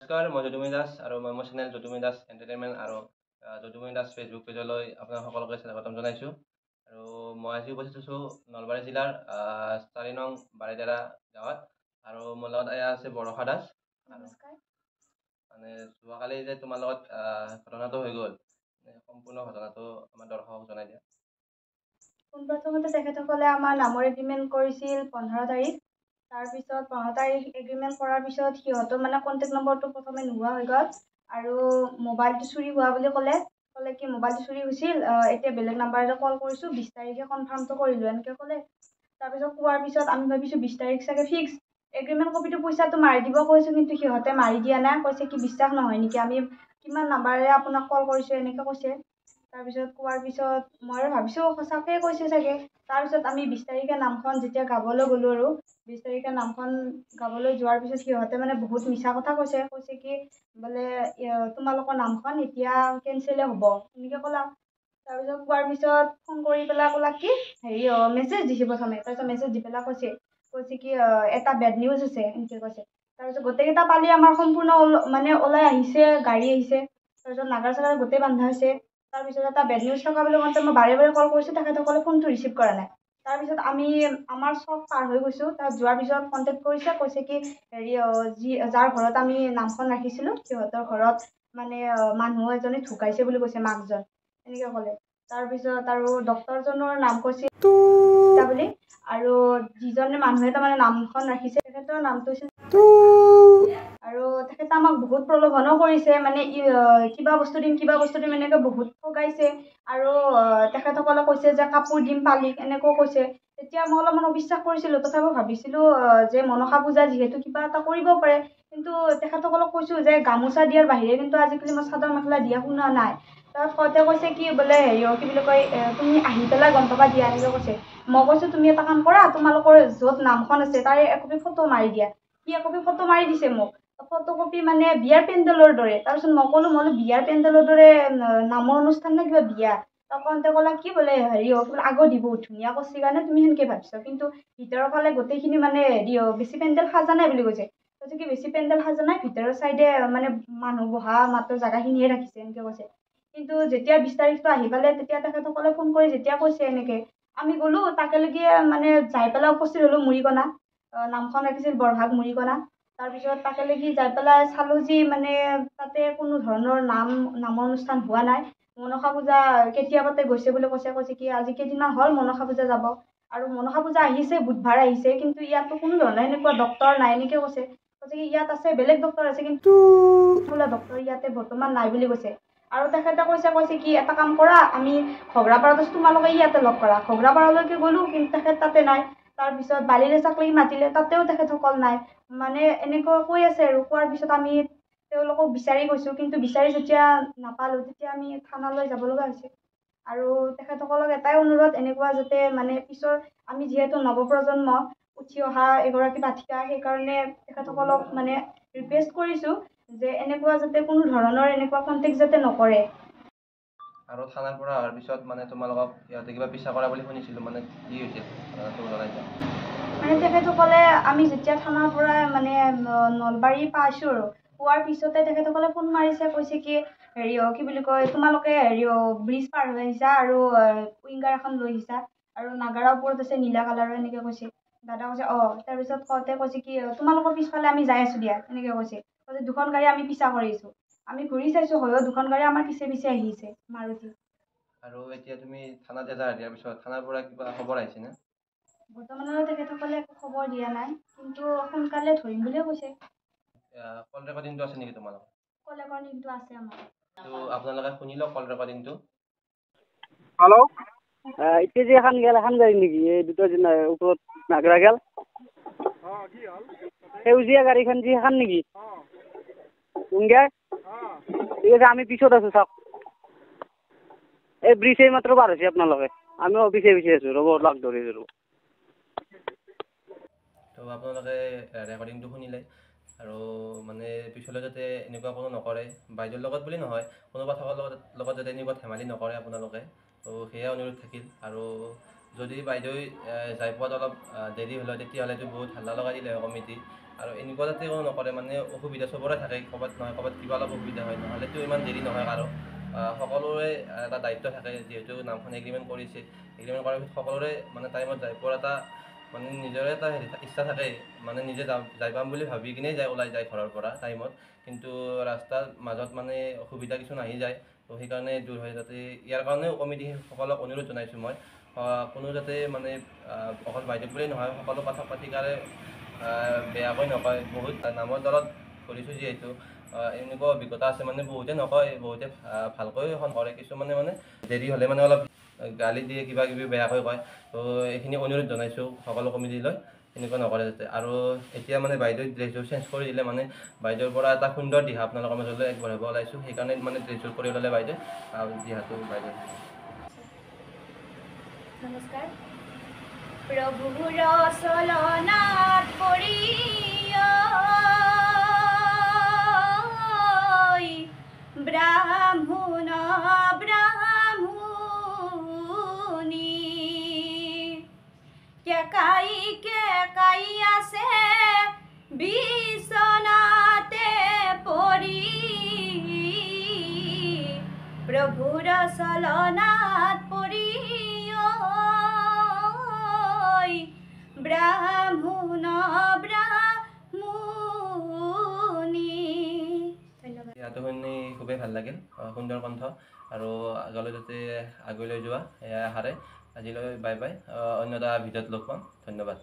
নমস্কাৰ, মই যদুমণি দাস আৰু মই চেনেল যদুমণি দাস এণ্টাৰটেইনমেণ্ট আৰু যদুমণি দাস ফেচবুক পেজলৈ আপোনাক সকলোকে স্বাগতম জনাইছোঁ। আৰু মই আজি উপস্থিত হৈছোঁ নলবাৰী জিলাৰ 4 নং বাৰিদাৰা গাঁৱত। আৰু মোৰ লগত এয়া আছে বৰষা দাস। মানে যোৱাকালি যে তোমাৰ লগত ঘটনাটো হৈ গ'ল, সম্পূৰ্ণ ঘটনাটো আমাৰ দৰ্শকক জনাই দিয়া। পোনপ্ৰথমতে তেখেতসকলে আমাৰ নামৰ এগ্ৰিমেণ্ট কৰিছিল 15 তাৰিখ। তাৰপিছত 15 তাৰিখ এগ্ৰিমেণ্ট কৰাৰ পিছত সিহঁতৰ মানে কণ্টেক্ট নম্বৰটো প্ৰথমে নোহোৱা হৈ গ'ল আৰু মোবাইলটো চুৰি হোৱা বুলি ক'লে কি মোবাইলটো চুৰি হৈছিল, এতিয়া বেলেগ নাম্বাৰতে কল কৰিছোঁ, 20 তাৰিখে কনফাৰ্মটো কৰিলোঁ এনেকৈ ক'লে। তাৰপিছত কোৱাৰ পিছত আমি ভাবিছোঁ 20 তাৰিখ চাগে ফিক্স। এগ্ৰিমেণ্ট কপিটো পইচাটো মাৰি দিব কৈছোঁ, কিন্তু সিহঁতে মাৰি দিয়া নাই, কৈছে কি বিশ্বাস নহয় নেকি, আমি কিমান নাম্বাৰেৰে আপোনাক কল কৰিছোঁ এনেকৈ কৈছে। তাৰপিছত কোৱাৰ পিছত মই ভাবিছোঁ সঁচাকৈ কৈছে চাগে। তাৰপিছত আমি 20 তাৰিখে নামখন যেতিয়া গাবলৈ গ'লোঁ আৰু 20 তাৰিখে নামখন গাবলৈ যোৱাৰ পিছত সিহঁতে মানে বহুত মিছা কথা কৈছে কি বোলে তোমালোকৰ নামখন এতিয়া কেঞ্চেলে হ'ব এনেকৈ ক'লা। তাৰপিছত কোৱাৰ পিছত ফোন কৰি পেলাই ক'লা কি মেছেজ দিছে প্ৰথমে। তাৰপিছত মেছেজ দি পেলাই কৈছে কি এটা বেড নিউজ আছে এনেকৈ কৈছে। তাৰপিছত গোটেইকেইটা পালি আমাৰ সম্পূৰ্ণ মানে ওলাই আহিছে, গাড়ী আহিছে। তাৰপিছত নাগাৰ চাগাৰ গোটেই বান্ধা হৈছে। তাৰপিছত এটা বেড নিউজ থকা বুলি কওঁতে মই বাৰে বাৰে কল কৰিছোঁ, তেখেতসকলে ফোনটো ৰিচিভ কৰা নাই। তাৰপিছত আমাৰ চব পাৰ হৈ গৈছোঁ। তাত যোৱাৰ পিছত কণ্টেক্ট কৰিছে, কৈছে কি যাৰ ঘৰত আমি নামখন ৰাখিছিলোঁ সিহঁতৰ ঘৰত মানে মানুহ এজনে ঢুকাইছে বুলি কৈছে, মাকজন এনেকৈ ক'লে। তাৰপিছত আৰু ডক্তৰজনৰ নাম কৈছে বুলি, আৰু যিজনে মানুহে তাৰমানে নামখন ৰাখিছে তেখেতৰ নামটো হৈছে আৰু তেখেতে আমাক বহুত প্ৰলোভনো কৰিছে, মানে কিবা বস্তু দিম এনেকৈ বহুত ঠগাইছে। আৰু তেখেতসকলে কৈছে যে কাপোৰ দিম পালিক এনেকৈ কৈছে। তেতিয়া মই অলপমান অবিশ্বাস কৰিছিলোঁ, তথাপিও ভাবিছিলোঁ যে মনসা পূজা যিহেতু কিবা এটা কৰিব পাৰে। কিন্তু তেখেতসকলক কৈছোঁ যে গামোচা দিয়াৰ বাহিৰে কিন্তু আজিকালি মই চাদৰ মেখেলা দিয়া শুনা নাই। তাত কওঁতে কৈছে কি বোলে কি বুলি কয়, তুমি আহি পেলাই গম পাবা দিয়া এনেকৈ কৈছে। মই কৈছোঁ তুমি এটা কাম কৰা, তোমালোকৰ য'ত নামখন আছে তাৰে একপি ফটো মাৰি দিয়া। সি একপি ফটো মাৰি দিছে মোক, ফটো কপি মানে বিয়াৰ পেণ্ডেলৰ দৰে। তাৰপিছত মই ক'লো বিয়াৰ পেণ্ডেলৰ দৰে নামৰ অনুষ্ঠান নে কিবা বিয়া। তখনতে ক'লা কি বোলে আগত দিব ধুনীয়া কৰছি কাৰণে তুমি সেনেকে ভাবিছা, কিন্তু ভিতৰৰ ফালে গোটেইখিনি মানে বেছি পেণ্ডেল সাজা নাই বুলি কৈছে। কৈছে কি বেছি পেণ্ডেল সাজা নাই, ভিতৰৰ চাইডে মানে মানুহ বহা মাত্ৰ জাগাখিনিয়ে ৰাখিছে এনেকে কৈছে। কিন্তু যেতিয়া 20 তাৰিখটো আহি পালে তেতিয়া তেখেতসকলে ফোন কৰি যেতিয়া কৈছে এনেকে, আমি গ'লো তাকেলৈকে মানে যাই পেলাই উপস্থিত হ'লো মুৰিকণা। নামখন ৰাখিছিল বৰভাগ মুৰিকণা। তাৰপিছত তাকেলৈকে যাই পেলাই চালোঁ যি মানে তাতে কোনো ধৰণৰ নামৰ অনুষ্ঠান হোৱা নাই। মনসা পূজা কেতিয়াবাতে গৈছে বুলি কৈছে কি আজি কেইদিনমান হ'ল মনসা পূজা যাব। আৰু মনসা পূজা আহিছে, বুধবাৰ আহিছে, কিন্তু ইয়াতো কোনো ধৰণৰ এনেকুৱা ডক্তৰ নাই এনেকে কৈছে কি ইয়াত আছে বেলেগ ডক্তৰ আছে, কিন্তু বোলে ডক্তৰ ইয়াতে বৰ্তমান নাই বুলি কৈছে। আৰু তেখেতে কৈছে কি এটা কাম কৰা, আমি ঘগ্ৰাপাৰাত আছোঁ, তোমালোকে ইয়াতে লগ কৰা। ঘগ্ৰাপাৰালৈকে গ'লো, কিন্তু তেখেত তাতে নাই। তাৰপিছত বালিৰেচাকলৈকে মাতিলে, তাতেও তেখেতসকল নাই। মানে এনেকৈ কৈ আছে আৰু কোৱাৰ পিছত আমি তেওঁলোকক বিচাৰি গৈছোঁ, কিন্তু বিচাৰি যেতিয়া নাপালোঁ তেতিয়া আমি থানালৈ যাব লগা হৈছে। আৰু তেখেতসকলক এটাই অনুৰোধ, এনেকুৱা যাতে মানে পিছৰ আমি যিহেতু নৱপ্ৰজন্ম উঠি অহা এগৰাকী বাঠিকা, সেইকাৰণে তেখেতসকলক মানে ৰিকুৱেষ্ট কৰিছোঁ যে এনেকুৱা যাতে কোনো ধৰণৰ এনেকুৱা কণ্টেক্ট যাতে নকৰে। আৰু থানাৰ পৰা অহাৰ পিছত মানে তোমালোকক সিহঁতে কিবা পিছা কৰা বুলি শুনিছিলোঁ, মানে কি হৈছিল জনাই দিয়া। মানে তেখেতসকলে আমি যেতিয়া থানাৰ পৰা মানে নলবাৰী পাইছোঁ আৰু পোৱাৰ পিছতে তেখেতসকলে ফোন মাৰিছে, কৈছে কি কি বুলি কয়, তোমালোকে ব্ৰিজ পাৰ হৈ আহিছা আৰু উইংগাৰ এখন লৈ আহিছা আৰু নাগাৰা ওপৰত আছে নীলা কালাৰৰ এনেকে কৈছে। দাদা কৈছে তাৰপিছত কওঁতে কৈছে কি তোমালোকৰ পিছফালে আমি যাই আছোঁ দিয়া এনেকে কৈছে। দুখন গাড়ী আমি পিছা কৰি আছোঁ। আমি ঘূৰি চাইছোঁ, হয়ও দুখন গাড়ী আমাৰ পিছে পিছে আহিছে মাৰুতি। আৰু এতিয়া তুমি থানাত এজাহাৰ দিয়াৰ পিছত থানাৰ পৰা কিবা খবৰ আহিছেনে? বৰ্তমানলৈ তেখেতসকলে একো খবৰ দিয়া নাই, কিন্তু সোনকালে ধৰিম বুলিয়ে কৈছে। কল ৰেকৰ্ডিংটো আছে নেকি তোমালোকৰ? কল ৰেকৰ্ডিংটো আছে আমাৰ। আপোনালোকে শুনি লওক কল ৰেকৰ্ডিংটো। হেল্ল', এতিয়া যে এখন গাড়ী নেকি এই দুটা দিন ওপৰত নাগৰা গেল? কি হ'ল? সেউজীয়া গাড়ীখন যে এখন নেকি? উইংগাৰ? ঠিক আছে, আমি পিছত আছোঁ চাওক। এই ব্ৰিজ এই মাত্ৰ পাৰ হৈছে আপোনালোকে, আমিও পিছে পিছে আছোঁ, ৰ'ব লগ ধৰিছোঁ ৰ'ব। তো আপোনালোকে ৰেকৰ্ডিংটো শুনিলে, আৰু মানে পিছলৈ যাতে এনেকুৱা কোনো নকৰে, বাইদেউৰ লগত বুলি নহয়, কোনোবা থকাৰ লগত যাতে এনেকুৱা ধেমালি নকৰে আপোনালোকে। তো সেয়া অনুৰোধ থাকিল। আৰু যদি বাইদেউ যাই পোৱাত অলপ দেৰি হ'লে তেতিয়াহ'লেতো বহুত হাল্লা লগাই দিলে হয় কমিটি, আৰু এনেকুৱা যাতে কোনো নকৰে, মানে অসুবিধা চবৰে থাকে, ক'ৰবাত নহয় ক'ৰবাত কিবা অলপ অসুবিধা হয়, নহ'লেতো ইমান দেৰি নহয় কাৰো। সকলোৰে এটা দায়িত্ব থাকে, যিহেতু নামখন এগ্ৰিমেণ্ট কৰিছে, এগ্ৰিমেণ্ট কৰাৰ পিছত সকলোৰে মানে টাইমত যাই পোৱাৰ এটা মানে নিজৰে এটা ইচ্ছা থাকে, মানে নিজে যাই পাম বুলি ভাবি কিনেই ওলাই যায় ঘৰৰ পৰা টাইমত, কিন্তু ৰাস্তাৰ মাজত মানে অসুবিধা কিছুমান আহি যায়, তো সেইকাৰণে দূৰ হয়। যাতে ইয়াৰ কাৰণেও কমিটিসকলক অনুৰোধ জনাইছোঁ মই, কোনো যাতে মানে অকল বাইদেউ বুলিয়েই নহয়, সকলো পাঠক পাঠিকাৰে বেয়াকৈ নকয়। বহুত নামৰ দলত কৰিছোঁ যিহেতু, এনেকুৱা অভিজ্ঞতা আছে, মানে বহুতে নকয়, বহুতে ভালকৈ এখন কৰে, কিছুমানে মানে দেৰি হ'লে মানে অলপ গালি দিয়ে, কিবা কিবি বেয়াকৈ কয়। তো এইখিনি অনুৰোধ জনাইছোঁ সকলো কমিটিলৈ, এনেকুৱা নকৰে যাতে। আৰু এতিয়া মানে বাইদেউ ড্ৰেছযোৰ চেঞ্জ কৰি দিলে, মানে বাইদেউৰ পৰা এটা সুন্দৰ দিহা আপোনালোকৰ মাজলৈ আগবঢ়াব ওলাইছোঁ, সেইকাৰণে মানে ড্ৰেছযোৰ কৰি ল'লে বাইদেউ, দিহাটো বাইদেউ। নমস্কাৰ। প্ৰভুৰ চলনাত পৰি ব্ৰাহ্মণ ব্ৰাহ্মণী কেকাই আছে বিচনাতে পৰি, প্ৰভুৰ চলনাত পৰি ব্ৰাহ্মণ ব্ৰাহ্মণী। ধন্যবাদ। দিহাটো শুনি খুবেই ভাল লাগিল, সুন্দৰ কণ্ঠ, আৰু আগলৈ যাতে আগুৱাই লৈ যোৱা এয়া আশাৰে আজিলৈ বাই বাই, অন্য এটা ভিডিঅ'ত লগ পাম, ধন্যবাদ।